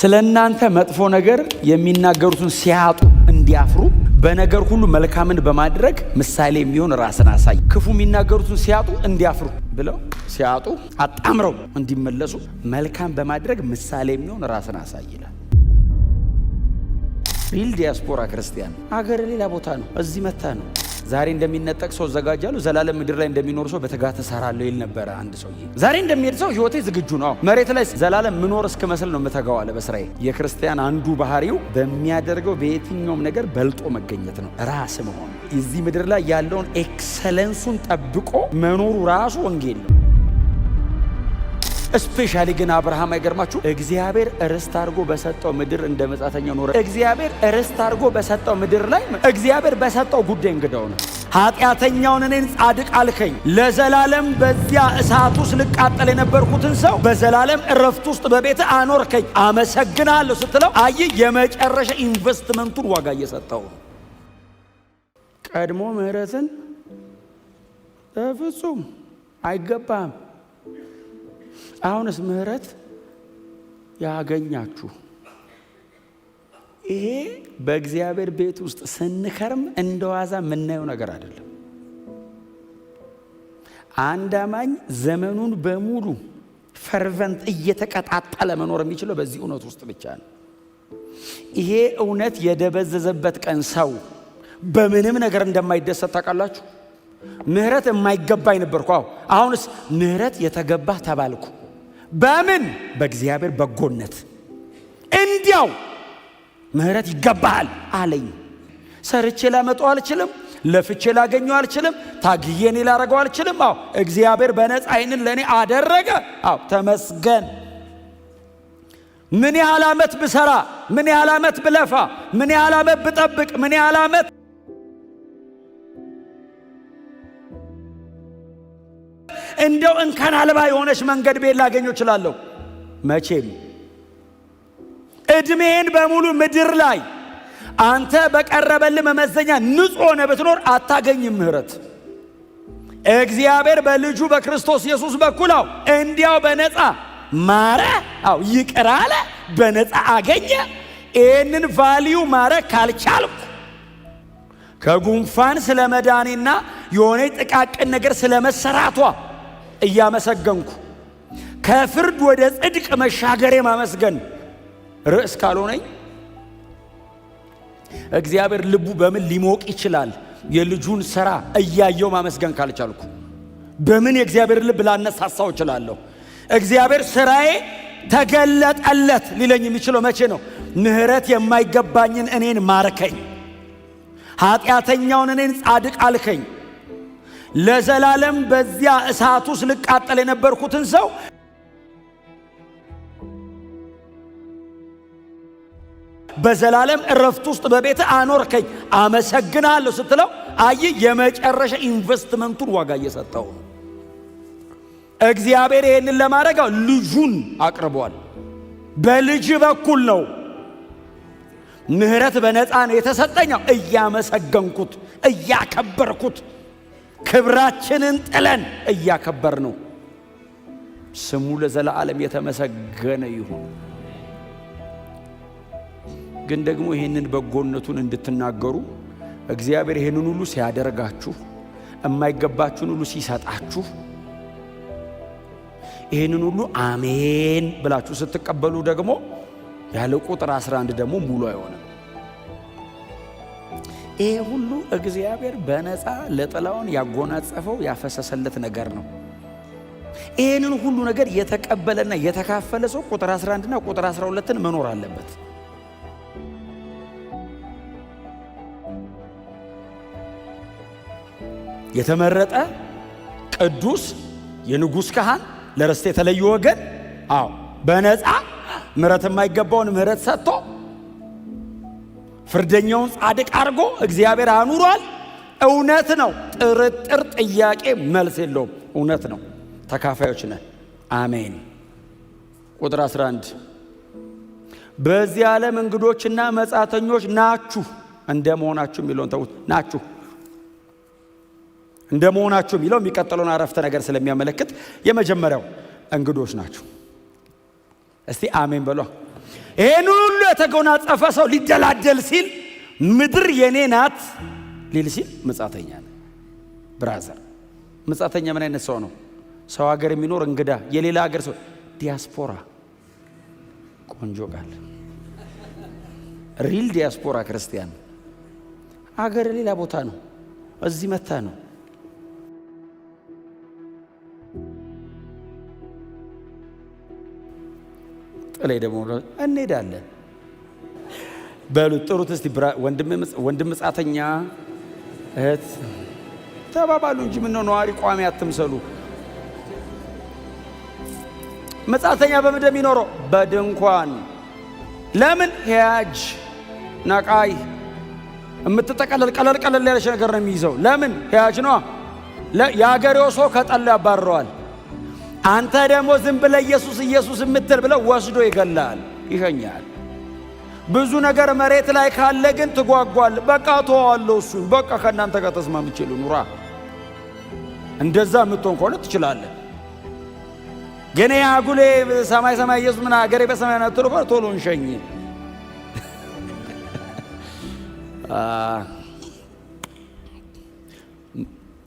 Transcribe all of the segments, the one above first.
ስለናንተ መጥፎ ነገር የሚናገሩትን ሲያጡ እንዲያፍሩ በነገር ሁሉ መልካምን በማድረግ ምሳሌ የሚሆን ራስን አሳይ። ክፉ የሚናገሩትን ሲያጡ እንዲያፍሩ ብለው ሲያጡ አጣምረው እንዲመለሱ መልካም በማድረግ ምሳሌ የሚሆን ራስን አሳይ ይላል። ሪል ዲያስፖራ ክርስቲያን አገር ሌላ ቦታ ነው፣ እዚህ መታ ነው። ዛሬ እንደሚነጠቅ ሰው ዘጋጃሉ፣ ዘላለም ምድር ላይ እንደሚኖር ሰው በትጋት እሰራለሁ ይል ነበር አንድ ሰውዬ። ዛሬ እንደሚሄድ ሰው ህይወቴ ዝግጁ ነው፣ መሬት ላይ ዘላለም ምኖር እስከመስል ነው የምተጋው አለ በስራዬ። የክርስቲያን አንዱ ባህሪው በሚያደርገው በየትኛውም ነገር በልጦ መገኘት ነው፣ ራስ መሆን። እዚህ ምድር ላይ ያለውን ኤክሰለንሱን ጠብቆ መኖሩ ራሱ ወንጌል ነው። እስፔሻሊ ግን አብርሃም አይገርማችሁ? እግዚአብሔር ርስት አድርጎ በሰጠው ምድር እንደ መጻተኛ ኖረ። እግዚአብሔር ርስት አድርጎ በሰጠው ምድር ላይ እግዚአብሔር በሰጠው ጉዳይ እንግዳው ነው። ኃጢአተኛውን እኔን ጻድቅ አልከኝ፣ ለዘላለም በዚያ እሳት ውስጥ ልቃጠል የነበርኩትን ሰው በዘላለም እረፍት ውስጥ በቤት አኖርከኝ፣ አመሰግናለሁ ስትለው አይ የመጨረሻ ኢንቨስትመንቱን ዋጋ እየሰጠው ነው። ቀድሞ ምህረትን በፍጹም አይገባም። አሁንስ ምህረት ያገኛችሁ። ይሄ በእግዚአብሔር ቤት ውስጥ ስንከርም እንደዋዛ የምናየው ነገር አይደለም። አንድ አማኝ ዘመኑን በሙሉ ፈርቨንት እየተቀጣጠለ መኖር የሚችለው በዚህ እውነት ውስጥ ብቻ ነው። ይሄ እውነት የደበዘዘበት ቀን ሰው በምንም ነገር እንደማይደሰት ታውቃላችሁ። ምህረት የማይገባኝ ነበርኩ፣ አሁንስ ምህረት የተገባ ተባልኩ። በምን? በእግዚአብሔር በጎነት። እንዲያው ምህረት ይገባሃል አለኝ። ሰርቼ ላመጣው አልችልም፣ ለፍቼ ላገኘው አልችልም፣ ታግዬ እኔ ላረገው አልችልም። እግዚአብሔር በነፃ ይህንን ለእኔ አደረገ። ተመስገን። ምን ያህል ዓመት ብሰራ፣ ምን ያህል ዓመት ብለፋ፣ ምን ያህል ዓመት ብጠብቅ፣ ምን ያህል ዓመት እንደው እንከን አልባ የሆነች መንገድ ቤት ላገኘው እችላለሁ። መቼም እድሜን በሙሉ ምድር ላይ አንተ በቀረበልህ መመዘኛ ንጹሕ ሆነ ብትኖር አታገኝም ምህረት። እግዚአብሔር በልጁ በክርስቶስ ኢየሱስ በኩል እንዲያው በነፃ ማረ፣ ይቅር አለ፣ በነፃ አገኘ። ይህንን ቫልዩ ማረግ ካልቻልኩ ከጉንፋን ስለ መዳኔና የሆነ ጥቃቅን ነገር ስለ መሰራቷ እያመሰገንኩ ከፍርድ ወደ ጽድቅ መሻገሬ ማመስገን ርዕስ ካልሆነኝ እግዚአብሔር ልቡ በምን ሊሞቅ ይችላል? የልጁን ሥራ እያየው ማመስገን ካልቻልኩ በምን የእግዚአብሔር ልብ ላነሳሳው እችላለሁ? እግዚአብሔር ሥራዬ ተገለጠለት ሊለኝ የሚችለው መቼ ነው? ምህረት የማይገባኝን እኔን ማርከኝ፣ ኃጢአተኛውን እኔን ጻድቅ አልከኝ፣ ለዘላለም በዚያ እሳት ውስጥ ልቃጠል የነበርኩትን ሰው በዘላለም እረፍት ውስጥ በቤት አኖርከኝ፣ አመሰግናለሁ ስትለው አይ የመጨረሻ ኢንቨስትመንቱን ዋጋ እየሰጠው ነው። እግዚአብሔር ይህንን ለማድረግ ልጁን አቅርቧል። በልጅ በኩል ነው ምህረት በነፃ ነው የተሰጠኛው። እያመሰገንኩት እያከበርኩት ክብራችንን ጥለን እያከበር ነው። ስሙ ለዘላለም የተመሰገነ ይሁን። ግን ደግሞ ይህንን በጎነቱን እንድትናገሩ እግዚአብሔር ይህንን ሁሉ ሲያደርጋችሁ፣ የማይገባችሁን ሁሉ ሲሰጣችሁ፣ ይህንን ሁሉ አሜን ብላችሁ ስትቀበሉ ደግሞ ያለ ቁጥር 11 ደግሞ ሙሉ አይሆንም። ይሄ ሁሉ እግዚአብሔር በነፃ ለጥላውን ያጎናጸፈው ያፈሰሰለት ነገር ነው። ይህንን ሁሉ ነገር የተቀበለና የተካፈለ ሰው ቁጥር 11ና ቁጥር 12ን መኖር አለበት። የተመረጠ ቅዱስ የንጉሥ ካህን ለርስት የተለየ ወገን በነፃ ምህረት የማይገባውን ምህረት ሰጥቶ ፍርደኛውን ጻድቅ አድርጎ እግዚአብሔር አኑሯል። እውነት ነው። ጥርጥር፣ ጥያቄ መልስ የለውም። እውነት ነው። ተካፋዮች ነን። አሜን። ቁጥር 11 በዚህ ዓለም እንግዶችና መጻተኞች ናችሁ። እንደመሆናችሁ የሚለውን ተውት። ናችሁ እንደመሆናችሁ የሚለው የሚቀጥለውን አረፍተ ነገር ስለሚያመለክት የመጀመሪያው እንግዶች ናችሁ። እስቲ አሜን በሏ። ይሄን ሁሉ የተጎናጸፈ ሰው ሊደላደል ሲል ምድር የኔ ናት ሊል ሲል መጻተኛ ነው። ብራዘር መጻተኛ ምን አይነት ሰው ነው? ሰው ሀገር የሚኖር እንግዳ፣ የሌላ ሀገር ሰው፣ ዲያስፖራ። ቆንጆ ቃል። ሪል ዲያስፖራ ክርስቲያን ሀገር ሌላ ቦታ ነው፣ እዚህ መታ ነው። ጥላይ ደግሞ እንሄዳለን በሉት። ጥሩት እስቲ ወንድም መጻተኛ እህት ተባባሉ እንጂ ምን ነው ነዋሪ ቋሚ አትምሰሉ። መጻተኛ በምንድን ነው የሚኖረው? በድንኳን። ለምን? ሄያጅ ናቃይ የምትጠቀለል ቀለል ያለች ነገር ነው የሚይዘው። ለምን? ሄያጅ ነው። የአገሬው ሰው ከጠላ ያባረዋል። አንተ ደግሞ ዝም ብለህ ኢየሱስ ኢየሱስ የምትል ብለው ወስዶ ይገላል፣ ይሸኛል። ብዙ ነገር መሬት ላይ ካለ ግን ትጓጓል። በቃ ተዋለው እሱን በቃ ከእናንተ ጋር ተስማምቼ ልኑራ። እንደዛ የምትሆን ከሆነ ትችላለህ። ግን ያጉሌ ሰማይ ኢየሱስ ምን አገሬ በሰማይ ነው ትሉ ቶሎ እንሸኝ።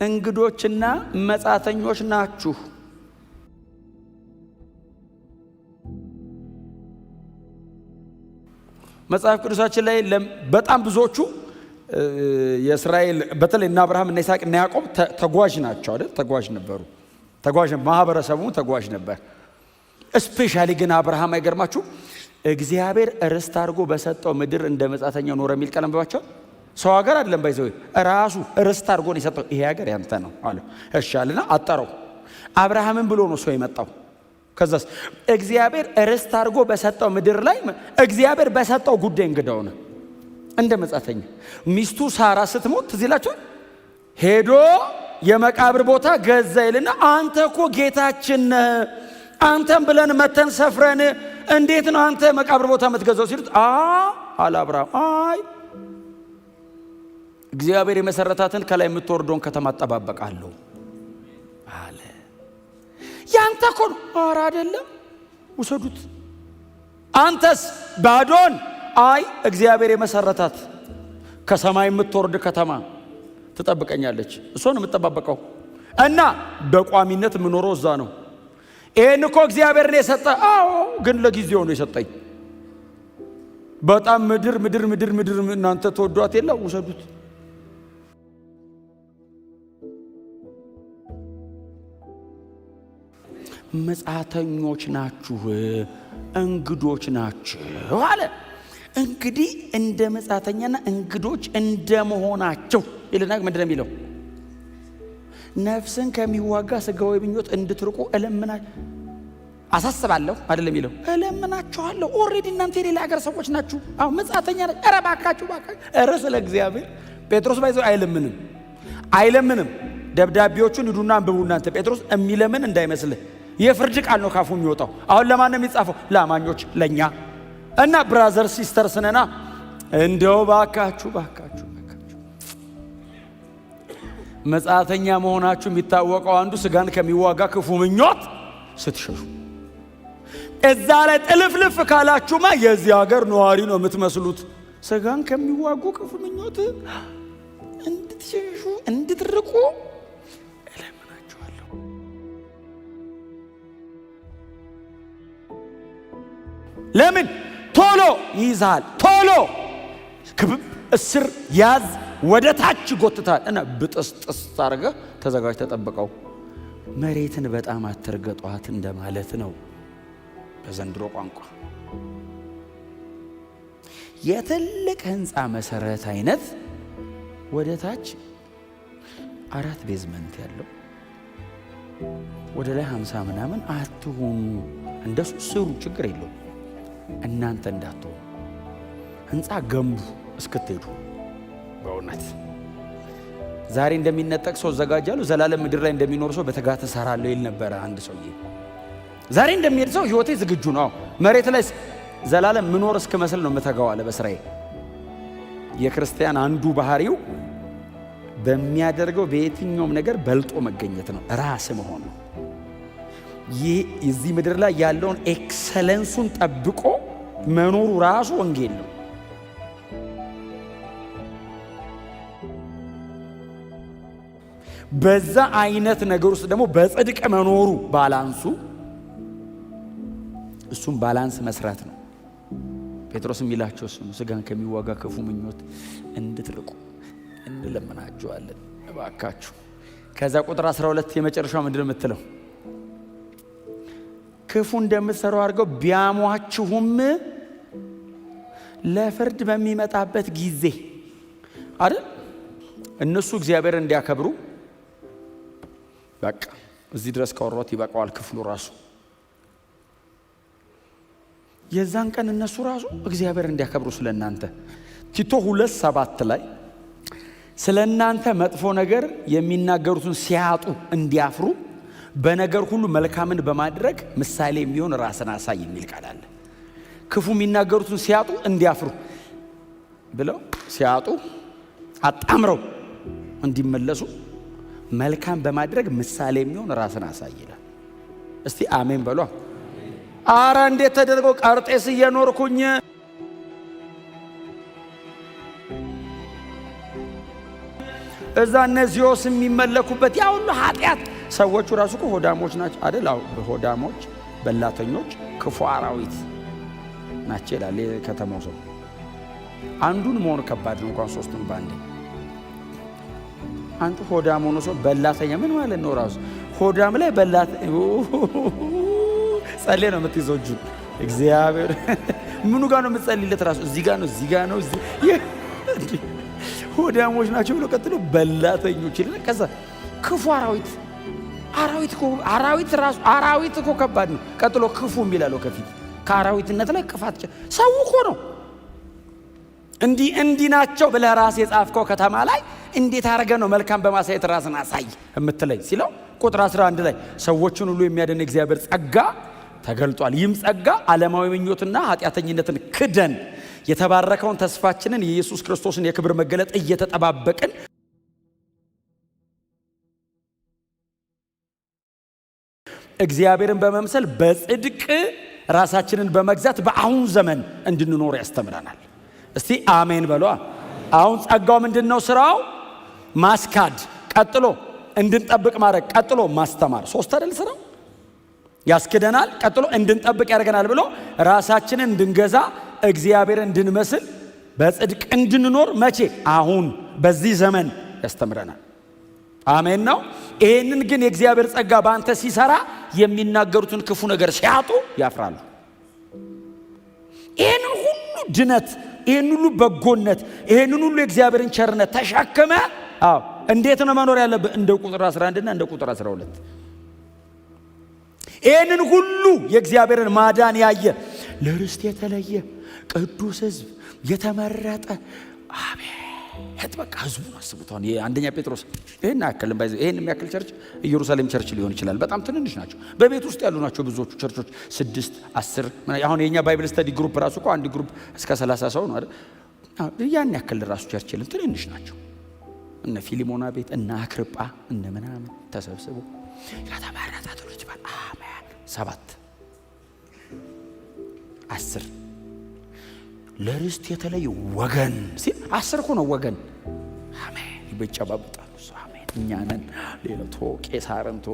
እንግዶችና መጻተኞች ናችሁ። መጽሐፍ ቅዱሳችን ላይ በጣም ብዙዎቹ የእስራኤል በተለይ እና አብርሃም እና ይስሐቅ እና ያዕቆብ ተጓዥ ናቸው አይደል? ተጓዥ ነበሩ። ማህበረሰቡ ተጓዥ ነበር። እስፔሻሊ ግን አብርሃም አይገርማችሁ እግዚአብሔር ርስት አድርጎ በሰጠው ምድር እንደ መጻተኛ ኖረ የሚል ቀለም ባቸው ሰው ሀገር አይደለም ባይዘው ራሱ ርስት አድርጎ ነው የሰጠው። ይሄ ሀገር ያንተ ነው አለ። እሺ አለና አጠረው። አብርሃምን ብሎ ነው ሰው የመጣው። ከዛስ እግዚአብሔር ርስት አድርጎ በሰጠው ምድር ላይ እግዚአብሔር በሰጠው ጉዳይ እንግዳው ነው እንደ መጻተኛ። ሚስቱ ሳራ ስትሞት ትዝ ይላችሁ ሄዶ የመቃብር ቦታ ገዛ ይልና አንተ እኮ ጌታችን አንተም ብለን መተን ሰፍረን እንዴት ነው አንተ መቃብር ቦታ የምትገዛው ሲሉት አለ አብርሃም አይ እግዚአብሔር የመሰረታትን ከላይ የምትወርደውን ከተማ አጠባበቃለሁ አለ። ያንተ እኮ ነው። ኧረ አይደለም ውሰዱት። አንተስ ባዶን አይ እግዚአብሔር የመሰረታት ከሰማይ የምትወርድ ከተማ ትጠብቀኛለች፣ እሷን የምትጠባበቀው እና በቋሚነት የምኖረው እዛ ነው። ይሄን እኮ እግዚአብሔር ነው የሰጠ። አዎ ግን ለጊዜው ነው የሰጠኝ። በጣም ምድር እናንተ ተወዷት የለ ውሰዱት። መጻተኞች ናችሁ፣ እንግዶች ናችሁ አለ። እንግዲህ እንደ መጻተኛና እንግዶች እንደመሆናቸው ይልና ምንድነው የሚለው? ነፍስን ከሚዋጋ ስጋዊ ምኞት እንድትርቁ አሳስባለሁ አይደለም የሚለው፣ እለምናችኋለሁ። ኦሬዲ እናንተ የሌላ ሀገር ሰዎች ናችሁ። አሁን መጻተኛ ነች። ኧረ ባካችሁ። ኧረ ስለ እግዚአብሔር ጴጥሮስ ባይዘው አይለምንም። ደብዳቤዎቹን ሂዱና አንብቡ እናንተ። ጴጥሮስ የሚለምን እንዳይመስልህ የፍርድ ቃል ነው ካፉ የሚወጣው። አሁን ለማን ነው የሚጻፈው? ለአማኞች፣ ለኛ እና ብራዘር ሲስተርስ ነና እንደው ባካችሁ መጻተኛ መሆናችሁ የሚታወቀው አንዱ ስጋን ከሚዋጋ ክፉ ምኞት ስትሸሹ። እዛ ላይ ጥልፍልፍ ካላችሁማ የዚህ ሀገር ነዋሪ ነው የምትመስሉት። ስጋን ከሚዋጉ ክፉ ምኞት እንድትሸሹ እንድትርቁ እለምናችኋለሁ። ለምን? ቶሎ ይይዛል። ቶሎ ክብብ እስር ያዝ ወደ ታች ጎትታል እና ብጥስጥስ አድርገህ ተዘጋጅ ተጠብቀው። መሬትን በጣም አትርገጧት እንደማለት ነው በዘንድሮ ቋንቋ። የትልቅ ህንፃ መሰረት አይነት ወደ ታች 4 ቤዝመንት ያለው ወደ ላይ 50 ምናምን አትሆኑ። እንደሱ ስሩ፣ ችግር የለው። እናንተ እንዳትሆኑ ህንፃ ገንቡ እስክትሄዱ። በእውነት ዛሬ እንደሚነጠቅ ሰው ዘጋጃሉ፣ ዘላለም ምድር ላይ እንደሚኖር ሰው በተጋተ ሰራለሁ ይል ነበረ አንድ ሰውዬ። ዛሬ እንደሚሄድ ሰው ህይወቴ ዝግጁ ነው፣ መሬት ላይ ዘላለም ምኖር እስክመስል ነው የምተጋው አለ በስራዬ። የክርስቲያን አንዱ ባህሪው በሚያደርገው በየትኛውም ነገር በልጦ መገኘት ነው፣ ራስ መሆን ነው። ይህ እዚህ ምድር ላይ ያለውን ኤክሰለንሱን ጠብቆ መኖሩ ራሱ ወንጌል ነው። በዛ አይነት ነገር ውስጥ ደግሞ በጽድቅ መኖሩ ባላንሱ፣ እሱም ባላንስ መስራት ነው። ጴጥሮስ የሚላቸው እሱ ነው። ስጋን ከሚዋጋ ክፉ ምኞት እንድትርቁ እንለምናችኋለን እባካችሁ። ከዛ ቁጥር 12 የመጨረሻው ምንድነው የምትለው? ክፉ እንደምትሰሩ አድርገው ቢያሟችሁም ለፍርድ በሚመጣበት ጊዜ አይደል እነሱ እግዚአብሔር እንዲያከብሩ በቃ እዚህ ድረስ ካወራሁት ይበቃዋል ክፍሉ ራሱ። የዛን ቀን እነሱ ራሱ እግዚአብሔር እንዲያከብሩ ስለናንተ ቲቶ 2:7 ላይ ስለናንተ መጥፎ ነገር የሚናገሩትን ሲያጡ እንዲያፍሩ በነገር ሁሉ መልካምን በማድረግ ምሳሌ የሚሆን ራስን አሳይ የሚል ቃል አለ። ክፉ የሚናገሩትን ሲያጡ እንዲያፍሩ ብለው ሲያጡ አጣምረው እንዲመለሱ መልካም በማድረግ ምሳሌ የሚሆን ራስን አሳይ ይላል። እስቲ አሜን በሏ። አረ እንዴት ተደርጎ ቀርጤስ እየኖርኩኝ እዛ እነዚዮስ የሚመለኩበት ያ ሁሉ ኃጢአት ሰዎቹ ራሱ እኮ ሆዳሞች ናቸው አይደል? ሆዳሞች፣ በላተኞች፣ ክፉ አራዊት ናቸው ይላል ከተማው ሰው። አንዱን መሆን ከባድ ነው እንኳን ሶስቱን ባንዴ። አንዱ ሆዳም ሆኖ ሰው በላተኛ ምን ማለት ነው? ራሱ ሆዳም ላይ በላት ጸልይ ነው የምትይዘው እጁን እግዚአብሔር ምኑ ጋር ነው የምትጸልይለት? ራሱ እዚህ ጋር ነው እዚህ ጋር ነው እዚህ ሆዳሞች ናቸው ብሎ ቀጥሎ በላተኞች ይላል። ከዛ ክፉ አራዊት ራሱ አራዊት እኮ ከባድ ነው። ቀጥሎ ክፉ የሚላለው ከፊት ከአራዊትነት ላይ ክፋት ሰው እኮ ነው። እንዲህ ናቸው ብለህ ራስ የጻፍከው ከተማ ላይ እንዴት አድርገህ ነው መልካም በማሳየት ራስን አሳይ የምትለኝ ሲለው ቁጥር 11 ላይ ሰዎችን ሁሉ የሚያድን እግዚአብሔር ጸጋ ተገልጧል። ይህም ጸጋ ዓለማዊ ምኞትና ኃጢአተኝነትን ክደን የተባረከውን ተስፋችንን የኢየሱስ ክርስቶስን የክብር መገለጥ እየተጠባበቅን እግዚአብሔርን በመምሰል በጽድቅ ራሳችንን በመግዛት በአሁን ዘመን እንድንኖር ያስተምረናል። እስቲ አሜን በሏ። አሁን ጸጋው ምንድነው? ስራው ማስካድ፣ ቀጥሎ እንድንጠብቅ ማድረግ፣ ቀጥሎ ማስተማር። ሶስት አይደል ስራው? ያስክደናል፣ ቀጥሎ እንድንጠብቅ ያደርገናል ብሎ ራሳችንን እንድንገዛ እግዚአብሔርን እንድንመስል በጽድቅ እንድንኖር መቼ? አሁን በዚህ ዘመን ያስተምረናል። አሜን ነው። ይሄንን ግን የእግዚአብሔር ጸጋ በአንተ ሲሰራ የሚናገሩትን ክፉ ነገር ሲያጡ ያፍራሉ። ይሄንን ሁሉ ድነት፣ ይሄን ሁሉ በጎነት፣ ይሄንን ሁሉ የእግዚአብሔርን ቸርነት ተሸክመ እንዴት ነው መኖር ያለብህ? እንደ ቁጥር 11 እና እንደ ቁጥር 12 ይሄንን ሁሉ የእግዚአብሔርን ማዳን ያየ ለርስት የተለየ ቅዱስ ሕዝብ የተመረጠ አቤት በቃ ሕዝቡን አስቡት። አሁን አንደኛ ጴጥሮስ ይሄን ያክል ባይዘ ይሄን የሚያክል ቸርች ኢየሩሳሌም ቸርች ሊሆን ይችላል። በጣም ትንንሽ ናቸው። በቤት ውስጥ ያሉ ናቸው ብዙዎቹ ቸርቾች 6 10 አሁን የኛ ባይብል ስተዲ ግሩፕ ራሱ እኮ አንድ ግሩፕ እስከ 30 ሰው ነው አይደል? ያን ያክል ራሱ ቸርች የለም፣ ትንንሽ ናቸው። እነ ፊሊሞና ቤት እነ አክርጳ እነ ምናምን ተሰብስበው ከተመረጠ ትውልድ ባል አሜን 7 10 ለርስት የተለየ ወገን ሲል 10 እኮ ነው ወገን። አሜን ይበጫባብጣሉ። አሜን እኛ ነን። ሌላቶ ቄሳርንቶ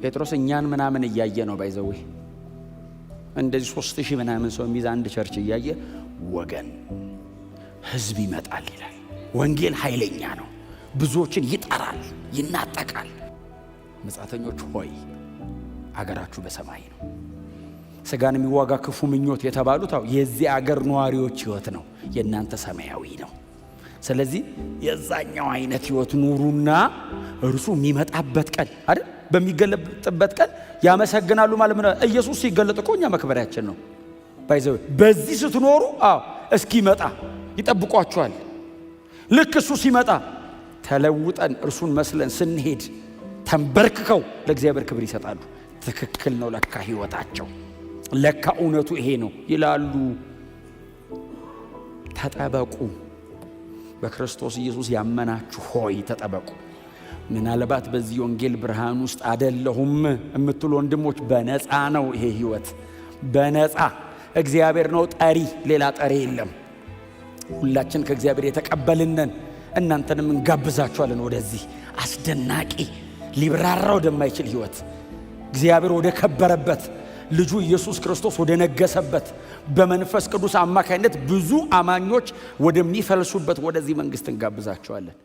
ጴጥሮስ እኛን ምናምን እያየ ነው ባይዘው እንደዚህ 3000 ምናምን ሰው የሚይዝ አንድ ቸርች እያየ ወገን ሕዝብ ይመጣል ይላል። ወንጌል ኃይለኛ ነው። ብዙዎችን ይጠራል፣ ይናጠቃል። መጻተኞች ሆይ አገራችሁ በሰማይ ነው። ስጋን የሚዋጋ ክፉ ምኞት የተባሉት የዚህ አገር ነዋሪዎች ህይወት ነው። የእናንተ ሰማያዊ ነው። ስለዚህ የዛኛው አይነት ህይወት ኑሩና እርሱ የሚመጣበት ቀን አይደል? በሚገለጥበት ቀን ያመሰግናሉ ማለት ነው። ኢየሱስ ሲገለጥ እኮ እኛ መክበሪያችን ነው። ባይዘው በዚህ ስትኖሩ እስኪመጣ ይጠብቋችኋል። ልክ እሱ ሲመጣ ተለውጠን እርሱን መስለን ስንሄድ ተንበርክከው ለእግዚአብሔር ክብር ይሰጣሉ። ትክክል ነው ለካ ህይወታቸው፣ ለካ እውነቱ ይሄ ነው ይላሉ። ተጠበቁ፣ በክርስቶስ ኢየሱስ ያመናችሁ ሆይ ተጠበቁ። ምናልባት በዚህ ወንጌል ብርሃን ውስጥ አይደለሁም የምትሉ ወንድሞች በነፃ ነው ይሄ ህይወት በነፃ እግዚአብሔር ነው ጠሪ ሌላ ጠሪ የለም ሁላችን ከእግዚአብሔር የተቀበልነን እናንተንም እንጋብዛችኋለን ወደዚህ አስደናቂ ሊብራራ ወደማይችል ህይወት እግዚአብሔር ወደ ከበረበት ልጁ ኢየሱስ ክርስቶስ ወደ ነገሰበት በመንፈስ ቅዱስ አማካይነት ብዙ አማኞች ወደሚፈልሱበት ወደዚህ መንግስት እንጋብዛችኋለን